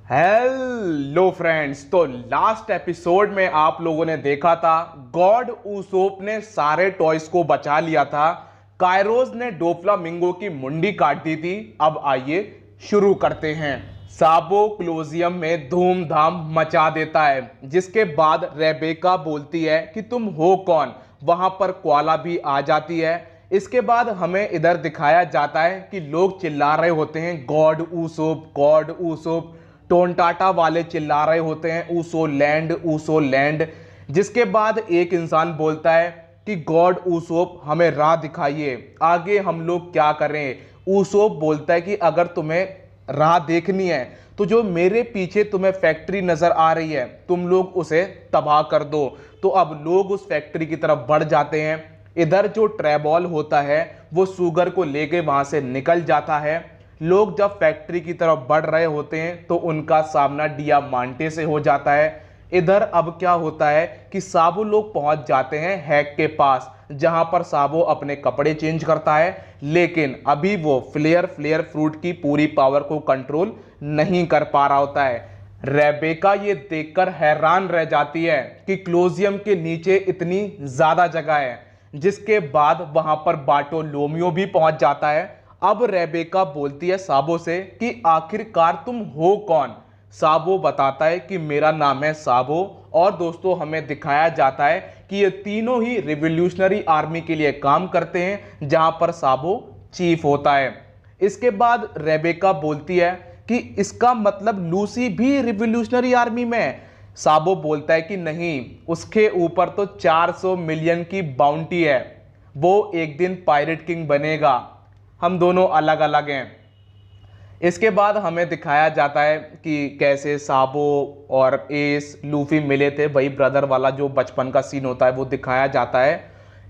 Hello friends. तो last episode में आप लोगों ने देखा था गॉड ऊसोप ने सारे टॉयज को बचा लिया था। कायरोस ने डोफ्लामिंगो की मुंडी काट दी थी। अब आइए शुरू करते हैं। साबो क्लोजियम में धूमधाम मचा देता है, जिसके बाद रेबेका बोलती है कि तुम हो कौन। वहां पर क्वाला भी आ जाती है। इसके बाद हमें इधर दिखाया जाता है कि लोग चिल्ला रहे होते हैं गॉड ऊसोप गॉड ऊसोप। टोनटाटा वाले चिल्ला रहे होते हैं ऊसो लैंड। जिसके बाद एक इंसान बोलता है कि गॉड ऊसोप हमें राह दिखाइए, आगे हम लोग क्या करें। ऊसोप बोलता है कि अगर तुम्हें राह देखनी है तो जो मेरे पीछे तुम्हें फैक्ट्री नजर आ रही है तुम लोग उसे तबाह कर दो। तो अब लोग उस फैक्ट्री की तरफ बढ़ जाते हैं। इधर जो ट्रेबॉल होता है वो सुगर को लेके वहां से निकल जाता है। लोग जब फैक्ट्री की तरफ बढ़ रहे होते हैं तो उनका सामना डियामांटे से हो जाता है। इधर अब क्या होता है कि साबो लोग पहुंच जाते हैं हैक के पास, जहां पर साबो अपने कपड़े चेंज करता है। लेकिन अभी वो फ्लेयर फ्रूट की पूरी पावर को कंट्रोल नहीं कर पा रहा होता है। रेबेका ये देखकर हैरान रह जाती है कि क्लोजियम के नीचे इतनी ज्यादा जगह है। जिसके बाद वहां पर बार्टोलोमियो भी पहुंच जाता है। अब रेबेका बोलती है साबो से कि आखिरकार तुम हो कौन। साबो बताता है कि मेरा नाम है साबो। और दोस्तों हमें दिखाया जाता है कि ये तीनों ही रिवॉल्यूशनरी आर्मी के लिए काम करते हैं, जहां पर साबो चीफ होता है। इसके बाद रेबेका बोलती है कि इसका मतलब लूसी भी रिवॉल्यूशनरी आर्मी में है। साबो बोलता है कि नहीं, उसके ऊपर तो 400 मिलियन की बाउंटी है, वो एक दिन पायरेट किंग बनेगा। हम दोनों अलग अलग हैं। इसके बाद हमें दिखाया जाता है कि कैसे साबो और एस लूफी मिले थे, वही ब्रदर वाला जो बचपन का सीन होता है वो दिखाया जाता है।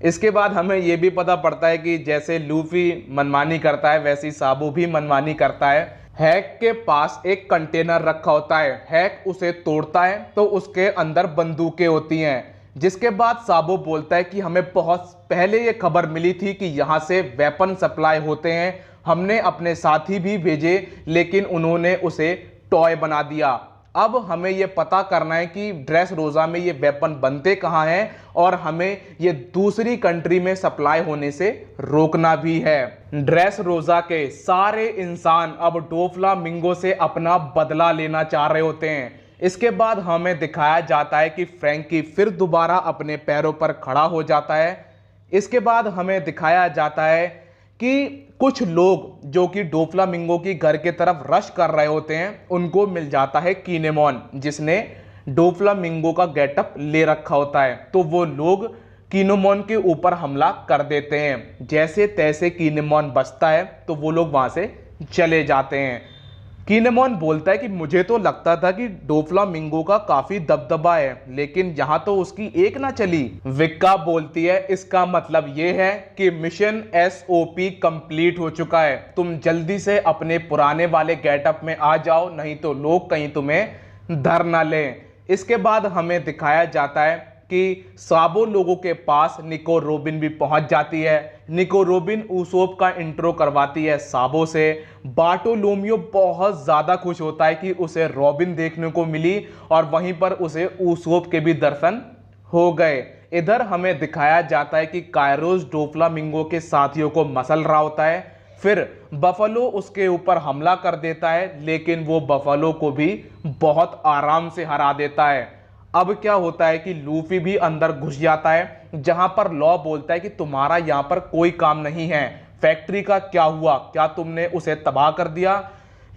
इसके बाद हमें यह भी पता पड़ता है कि जैसे लूफी मनमानी करता है वैसे ही साबो भी मनमानी करता है। हैक के पास एक कंटेनर रखा होता है, हैक उसे तोड़ता है तो उसके अंदर बंदूकें होती हैं। जिसके बाद साबो बोलता है कि हमें बहुत पहले ये खबर मिली थी कि यहाँ से वेपन सप्लाई होते हैं, हमने अपने साथी भी भेजे लेकिन उन्होंने उसे टॉय बना दिया। अब हमें ये पता करना है कि ड्रेस रोजा में ये वेपन बनते कहाँ हैं और हमें ये दूसरी कंट्री में सप्लाई होने से रोकना भी है। ड्रेस रोजा के सारे इंसान अब डोफ्लामिंगो से अपना बदला लेना चाह रहे होते हैं। इसके बाद हमें दिखाया जाता है कि फ्रैंकी फिर दोबारा अपने पैरों पर खड़ा हो जाता है। इसके बाद हमें दिखाया जाता है कि कुछ लोग जो कि डोफ्लामिंगो की घर के तरफ रश कर रहे होते हैं उनको मिल जाता है कीनेमोन, जिसने डोफ्लामिंगो का गेटअप ले रखा होता है। तो वो लोग कीनेमोन के ऊपर हमला कर देते हैं। जैसे तैसे कीनेमोन बचता है तो वो लोग वहां से चले जाते हैं। कीनेमोन बोलता है कि मुझे तो लगता था कि डोफ्लामिंगो का काफी दबदबा है, लेकिन यहां तो उसकी एक ना चली। विक्का बोलती है इसका मतलब यह है कि मिशन SOP कंप्लीट हो चुका है, तुम जल्दी से अपने पुराने वाले गेटअप में आ जाओ, नहीं तो लोग कहीं तुम्हें धर ना लें। इसके बाद हमें दिखाया जाता है कि साबो लोगों के पास निको रोबिन भी पहुंच जाती है। निको रोबिन ऊसोप का इंट्रो करवाती है साबो से। बार्टोलोमियो बहुत ज्यादा खुश होता है कि उसे रॉबिन देखने को मिली और वहीं पर उसे ऊसोप के भी दर्शन हो गए। इधर हमें दिखाया जाता है कि कायरोस डोफ्लामिंगो के साथियों को मसल रहा होता है। फिर बफलो उसके ऊपर हमला कर देता है, लेकिन वो बफलो को भी बहुत आराम से हरा देता है। अब क्या होता है कि लूफी भी अंदर घुस जाता है, जहां पर लॉ बोलता है कि तुम्हारा यहां पर कोई काम नहीं है, फैक्ट्री का क्या हुआ, क्या तुमने उसे तबाह कर दिया।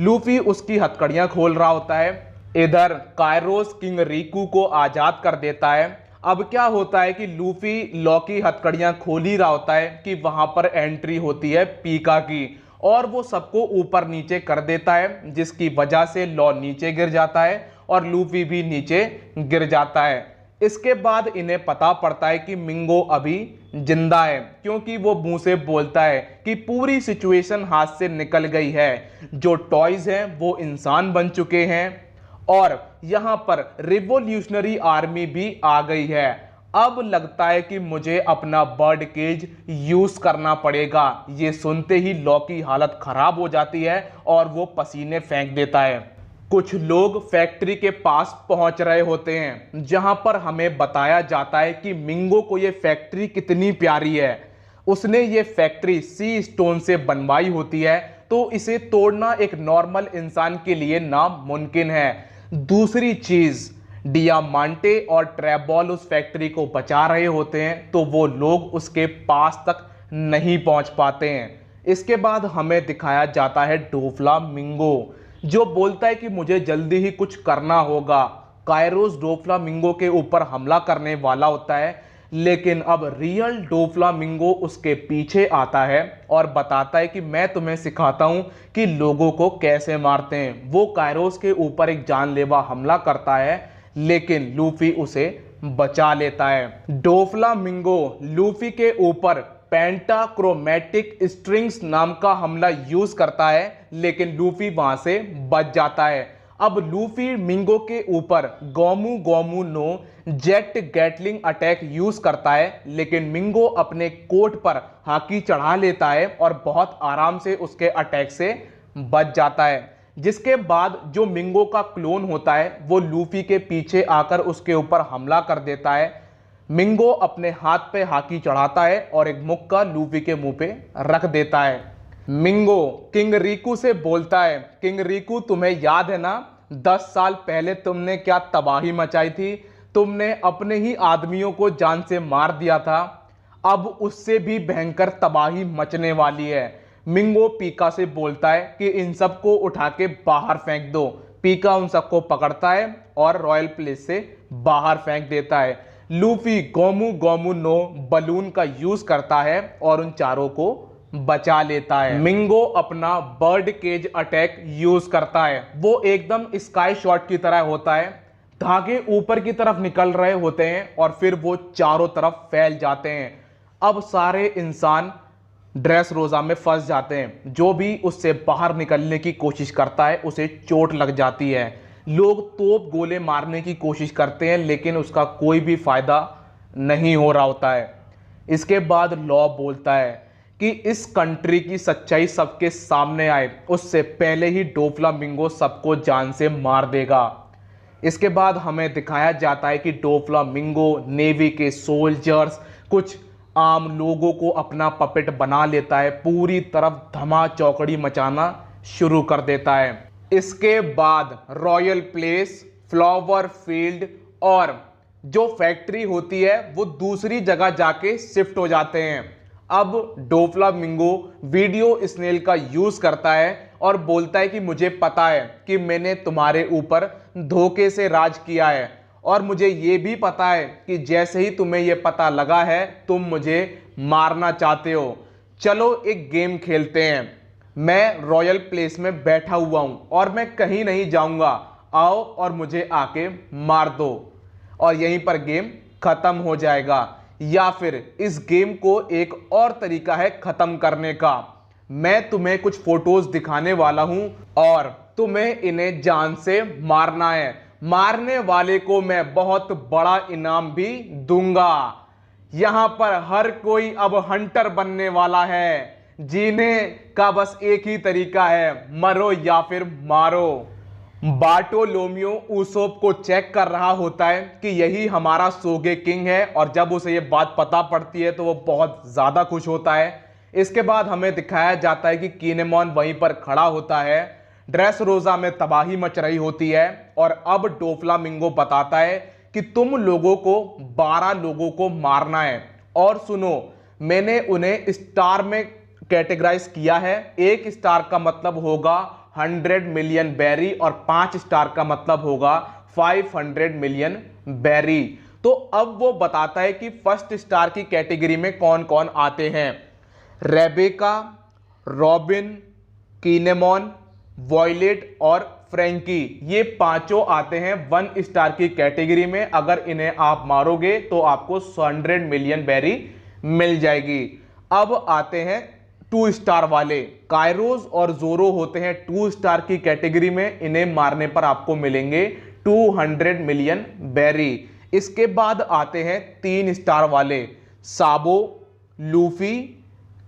लूफी उसकी हथकड़ियां खोल रहा होता है। इधर कायरोस किंग रिकू को आजाद कर देता है। अब क्या होता है कि लूफी लॉ की हथकड़ियां खोल ही रहा होता है कि वहां पर एंट्री होती है पीका की, और वो सबको ऊपर नीचे कर देता है, जिसकी वजह से लॉ नीचे गिर जाता है और लूफी भी नीचे गिर जाता है। इसके बाद इन्हें पता पड़ता है कि मिंगो अभी जिंदा है, क्योंकि वो मुंह से बोलता है कि पूरी सिचुएशन हाथ से निकल गई है, जो टॉयज हैं वो इंसान बन चुके हैं और यहां पर रिवॉल्यूशनरी आर्मी भी आ गई है। अब लगता है कि मुझे अपना बर्ड केज यूज करना पड़ेगा। ये सुनते ही लॉ की हालत खराब हो जाती है और वो पसीने फेंक देता है। कुछ लोग फैक्ट्री के पास पहुंच रहे होते हैं जहां पर हमें बताया जाता है कि मिंगो को ये फैक्ट्री कितनी प्यारी है। उसने ये फैक्ट्री सी स्टोन से बनवाई होती है, तो इसे तोड़ना एक नॉर्मल इंसान के लिए नामुमकिन है। दूसरी चीज, डियामांटे और ट्रेबॉल उस फैक्ट्री को बचा रहे होते हैं, तो वो लोग उसके पास तक नहीं पहुंच पाते हैं। इसके बाद हमें दिखाया जाता है डोफ्लामिंगो, जो बोलता है कि मुझे जल्दी ही कुछ करना होगा। काइरोस डोफ्लामिंगो के ऊपर हमला करने वाला होता है, लेकिन अब रियल डोफ्लामिंगो उसके पीछे आता है और बताता है कि मैं तुम्हें सिखाता हूं कि लोगों को कैसे मारते हैं। वो काइरोस के ऊपर एक जानलेवा हमला करता है, लेकिन लूफी उसे बचा लेता है। डोफ्लामिंगो लूफी के ऊपर पेंटाक्रोमेटिक स्ट्रिंग्स नाम का हमला यूज करता है, लेकिन लूफी वहां से बच जाता है। अब लूफी मिंगो के ऊपर गोमू गोमू नो जेट गैटलिंग अटैक यूज करता है, लेकिन मिंगो अपने कोट पर हाकी चढ़ा लेता है और बहुत आराम से उसके अटैक से बच जाता है। जिसके बाद जो मिंगो का क्लोन होता है वो लूफी के पीछे आकर उसके ऊपर हमला कर देता है। मिंगो अपने हाथ पे हाकी चढ़ाता है और एक मुक्का लूफी के मुंह पे रख देता है। मिंगो किंग रिकू से बोलता है, किंग रिकू तुम्हें याद है ना, 10 साल पहले तुमने क्या तबाही मचाई थी। तुमने अपने ही आदमियों को जान से मार दिया था, अब उससे भी भयंकर तबाही मचने वाली है। मिंगो पीका से बोलता है कि इन सबको उठा के बाहर फेंक दो। पीका उन सबको पकड़ता है और रॉयल प्लेस से बाहर फेंक देता है। लूफी गोमू गोमू नो बलून का यूज करता है और उन चारों को बचा लेता है। मिंगो अपना बर्ड केज अटैक यूज करता है। वो एकदम स्काई शॉट की तरह होता है, धागे ऊपर की तरफ निकल रहे होते हैं और फिर वो चारों तरफ फैल जाते हैं। अब सारे इंसान ड्रेस रोजा में फंस जाते हैं। जो भी उससे बाहर निकलने की कोशिश करता है उसे चोट लग जाती है। लोग तोप गोले मारने की कोशिश करते हैं, लेकिन उसका कोई भी फायदा नहीं हो रहा होता है। इसके बाद लॉ बोलता है कि इस कंट्री की सच्चाई सबके सामने आए उससे पहले ही डोफ्लामिंगो सबको जान से मार देगा। इसके बाद हमें दिखाया जाता है कि डोफ्लामिंगो नेवी के सोल्जर्स, कुछ आम लोगों को अपना पपेट बना लेता है, पूरी तरफ धमा चौकड़ी मचाना शुरू कर देता है। इसके बाद रॉयल प्लेस, फ्लावर फील्ड और जो फैक्ट्री होती है वो दूसरी जगह जाके शिफ्ट हो जाते हैं। अब डोफ्लामिंगो वीडियो स्नेल का यूज करता है और बोलता है कि मुझे पता है कि मैंने तुम्हारे ऊपर धोखे से राज किया है, और मुझे ये भी पता है कि जैसे ही तुम्हें ये पता लगा है तुम मुझे मारना चाहते हो। चलो एक गेम खेलते हैं। मैं रॉयल प्लेस में बैठा हुआ हूं और मैं कहीं नहीं जाऊंगा, आओ और मुझे आके मार दो और यहीं पर गेम खत्म हो जाएगा। या फिर इस गेम को एक और तरीका है खत्म करने का। मैं तुम्हें कुछ फोटोज दिखाने वाला हूं और तुम्हें इन्हें जान से मारना है। मारने वाले को मैं बहुत बड़ा इनाम भी दूंगा। यहां पर हर कोई अब हंटर बनने वाला है। जीने का बस एक ही तरीका है, मरो या फिर मारो। बार्टोलोमियो ऊसोप को चेक कर रहा होता है कि यही हमारा सोगे किंग है, और जब उसे ये बात पता पड़ती है तो वो बहुत ज्यादा खुश होता है। इसके बाद हमें दिखाया जाता है कि किनेमॉन वहीं पर खड़ा होता है। ड्रेस रोजा में तबाही मच रही होती है और अब डोफ्लामिंगो बताता है कि तुम लोगों को 12 लोगों को मारना है, और सुनो, मैंने उन्हें स्टार में कैटेगराइज किया है। 1 स्टार का मतलब होगा 100 मिलियन बैरी और 5 स्टार का मतलब होगा 500 मिलियन बैरी। तो अब वो बताता है कि फर्स्ट स्टार की कैटेगरी में कौन कौन आते हैं। रेबेका, रॉबिन, किनेमॉन, वॉयलेट और फ्रैंकी, ये पांचों आते हैं 1 स्टार की कैटेगरी में। अगर इन्हें आप मारोगे तो आपको 100 मिलियन बैरी मिल जाएगी। अब आते हैं 2 स्टार वाले। काइरोस और जोरो होते हैं 2 स्टार की कैटेगरी में। इन्हें मारने पर आपको मिलेंगे 200 मिलियन बैरी। इसके बाद आते हैं 3 स्टार वाले, साबो, लूफी,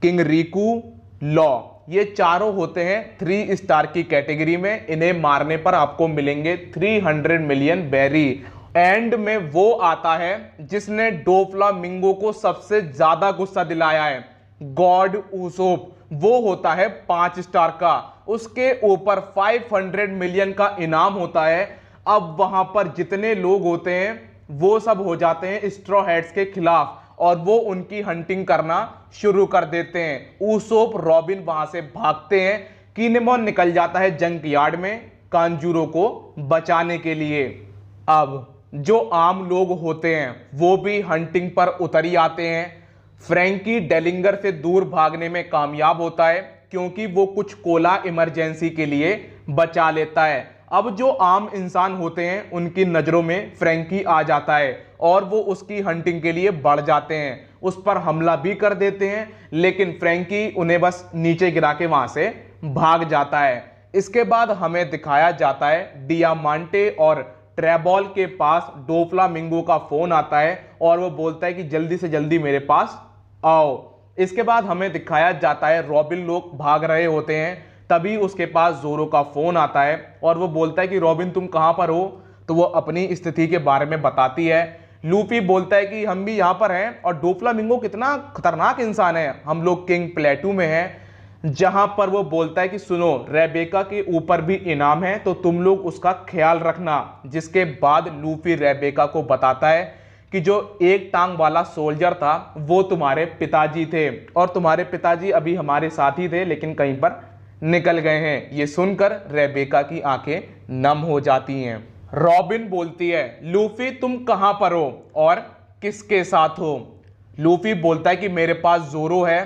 किंग रिकू, लॉ। ये चारों होते हैं 3 स्टार की कैटेगरी में। इन्हें मारने पर आपको मिलेंगे 300 मिलियन बेरी। एंड में वो आता है जिसने डोफ्लामिंगो को सबसे ज्यादा गुस्सा दिलाया है, गॉड उसोप। वो होता है 5 स्टार का, उसके ऊपर 500 मिलियन का इनाम होता है। अब वहां पर जितने लोग होते हैं वो सब हो जाते हैं स्ट्रॉ हैट्स के खिलाफ और वो उनकी हंटिंग करना शुरू कर देते हैं। ऊसोप रॉबिन वहां से भागते हैं, किनेमॉन निकल जाता है जंक यार्ड में कांजूरो को बचाने के लिए। अब जो आम लोग होते हैं वो भी हंटिंग पर उतर ही आते हैं। फ्रैंकी डेलिंगर से दूर भागने में कामयाब होता है क्योंकि वो कुछ कोला इमरजेंसी के लिए बचा लेता है। अब जो आम इंसान होते हैं उनकी नजरों में फ्रैंकी आ जाता है और वो उसकी हंटिंग के लिए बढ़ जाते हैं, उस पर हमला भी कर देते हैं, लेकिन फ्रैंकी उन्हें बस नीचे गिरा के वहां से भाग जाता है। इसके बाद हमें दिखाया जाता है डियामांटे और ट्रेबॉल के पास डोफ्लामिंगो का फोन आता है और वो बोलता है कि जल्दी से जल्दी मेरे पास आओ। इसके बाद हमें दिखाया जाता है रॉबिन लोग भाग रहे होते हैं, तभी उसके पास जोरो का फोन आता है और वो बोलता है कि रॉबिन तुम कहां पर हो। तो वो अपनी स्थिति के बारे में बताती है। लूफी बोलता है कि हम भी यहां पर हैं और डोफ्लामिंगो कितना खतरनाक इंसान है, हम लोग किंग प्लेटू में हैं। जहां पर वो बोलता है कि सुनो, रेबेका के ऊपर भी इनाम है तो तुम लोग उसका ख्याल रखना। जिसके बाद लूफी रेबेका को बताता है कि जो एक टांग वाला सोल्जर था वो तुम्हारे पिताजी थे और तुम्हारे पिताजी अभी हमारे साथ ही थे लेकिन कहीं पर निकल गए हैं। ये सुनकर रेबेका की आंखें नम हो जाती हैं। रॉबिन बोलती है लूफी तुम कहां पर हो और किसके साथ हो। लूफी बोलता है कि मेरे पास जोरो है,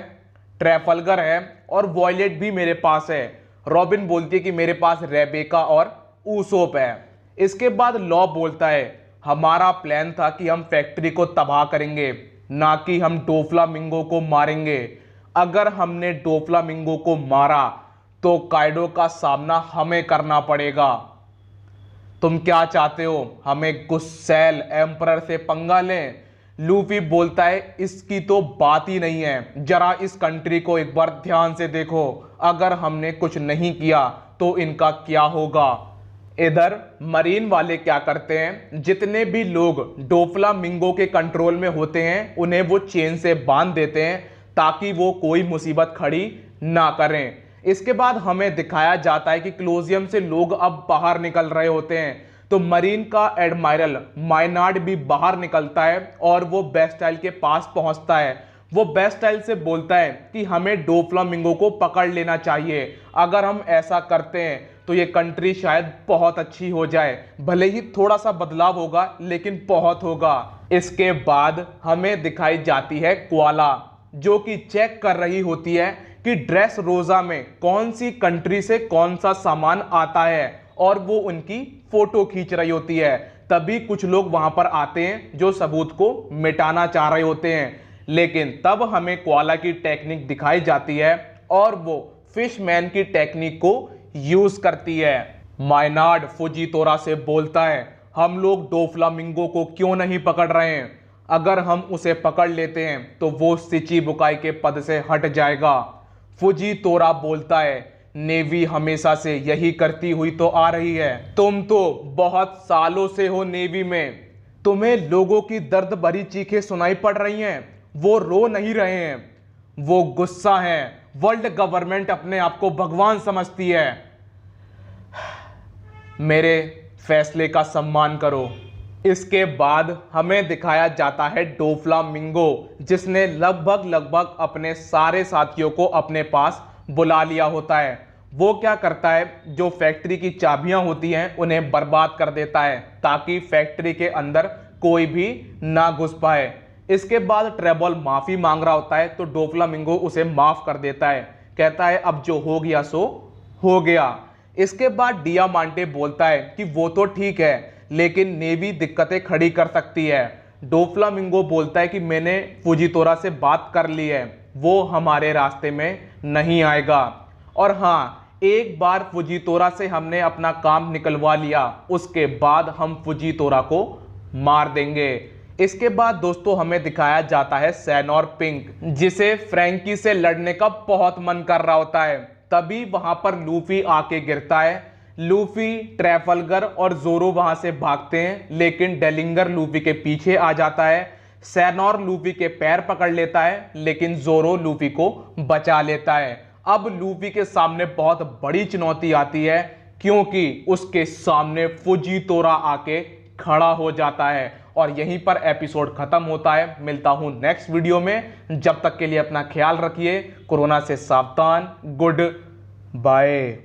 ट्रैफल्गर है और वॉयलेट भी मेरे पास है। रॉबिन बोलती है कि मेरे पास रेबेका और ऊसोप है। इसके बाद लॉ बोलता है हमारा प्लान था कि हम फैक्ट्री को तबाह करेंगे, ना कि हम डोफ्लामिंगो को मारेंगे। अगर हमने डोफ्लामिंगो को मारा तो काइडो का सामना हमें करना पड़ेगा। तुम क्या चाहते हो, हमें गुस्सैल एम्परर से पंगा लें। लूफी बोलता है इसकी तो बात ही नहीं है, जरा इस कंट्री को एक बार ध्यान से देखो, अगर हमने कुछ नहीं किया तो इनका क्या होगा। इधर मरीन वाले क्या करते हैं, जितने भी लोग डोफ्लामिंगो के कंट्रोल में होते हैं उन्हें वो चेन से बांध देते हैं ताकि वो कोई मुसीबत खड़ी ना करें। इसके बाद हमें दिखाया जाता है कि क्लोजियम से लोग अब बाहर निकल रहे होते हैं, तो मरीन का एडमायरल माइनार्ड भी बाहर निकलता है और वो बेस्टाइल के पास पहुंचता है। वो बेस्टाइल से बोलता है कि हमें डोफ्लामिंगो को पकड़ लेना चाहिए, अगर हम ऐसा करते हैं तो ये कंट्री शायद बहुत अच्छी हो जाए, भले ही थोड़ा सा बदलाव होगा लेकिन बहुत होगा। इसके बाद हमें दिखाई जाती है क्वाला जो कि चेक कर रही होती है कि ड्रेस रोजा में कौन सी कंट्री से कौन सा सामान आता है और वो उनकी फोटो खींच रही होती है। तभी कुछ लोग वहां पर आते हैं जो सबूत को मिटाना चाह रहे होते हैं, लेकिन तब हमें क्वाला की टेक्निक दिखाई जाती है और वो फिशमैन की टेक्निक को यूज करती है। माइनार्ड फुजीतोरा से बोलता है हम लोग डोफ्लामिंगो को क्यों नहीं पकड़ रहे हैं, अगर हम उसे पकड़ लेते हैं तो वो शिचिबुकाई के पद से हट जाएगा। फुजीतोरा बोलता है नेवी हमेशा से यही करती हुई तो आ रही है, तुम तो बहुत सालों से हो नेवी में, तुम्हें लोगों की दर्द भरी चीखें सुनाई पड़ रही हैं, वो रो नहीं रहे हैं, वो गुस्सा हैं। वर्ल्ड गवर्नमेंट अपने आप को भगवान समझती है, मेरे फैसले का सम्मान करो। इसके बाद हमें दिखाया जाता है डोफ्लामिंगो जिसने लगभग अपने सारे साथियों को अपने पास बुला लिया होता है। वो क्या करता है, जो फैक्ट्री की चाबियां होती हैं उन्हें बर्बाद कर देता है ताकि फैक्ट्री के अंदर कोई भी ना घुस पाए। इसके बाद ट्रेबल माफी मांग रहा होता है तो डोफ्लामिंगो उसे माफ कर देता है, कहता है अब जो हो गया सो हो गया। इसके बाद डियामांटे बोलता है कि वो तो ठीक है लेकिन नेवी दिक्कतें खड़ी कर सकती है। डोफ्लामिंगो बोलता है कि मैंने फुजीतोरा से बात कर ली है, वो हमारे रास्ते में नहीं आएगा। और हाँ, एक बार फुजीतोरा से हमने अपना काम निकलवा लिया, उसके बाद हम फुजीतोरा को मार देंगे। इसके बाद दोस्तों हमें दिखाया जाता है सैनोर पिंक जिसे फ्रैंकी से लड़ने का बहुत मन कर रहा होता है। तभी वहां पर लूफी आके गिरता है। लूफी, ट्रैफल्गर और जोरो वहां से भागते हैं, लेकिन डेलिंगर लूफी के पीछे आ जाता है। सैनोर लूफी के पैर पकड़ लेता है, लेकिन जोरो लूफी को बचा लेता है। अब लूफी के सामने बहुत बड़ी चुनौती आती है, क्योंकि उसके सामने फुजीतोरा आके खड़ा हो जाता है। और यहीं पर एपिसोड खत्म होता है। मिलता हूं नेक्स्ट वीडियो में। जब तक के लिए अपना ख्याल रखिए, कोरोना से सावधान। Good bye.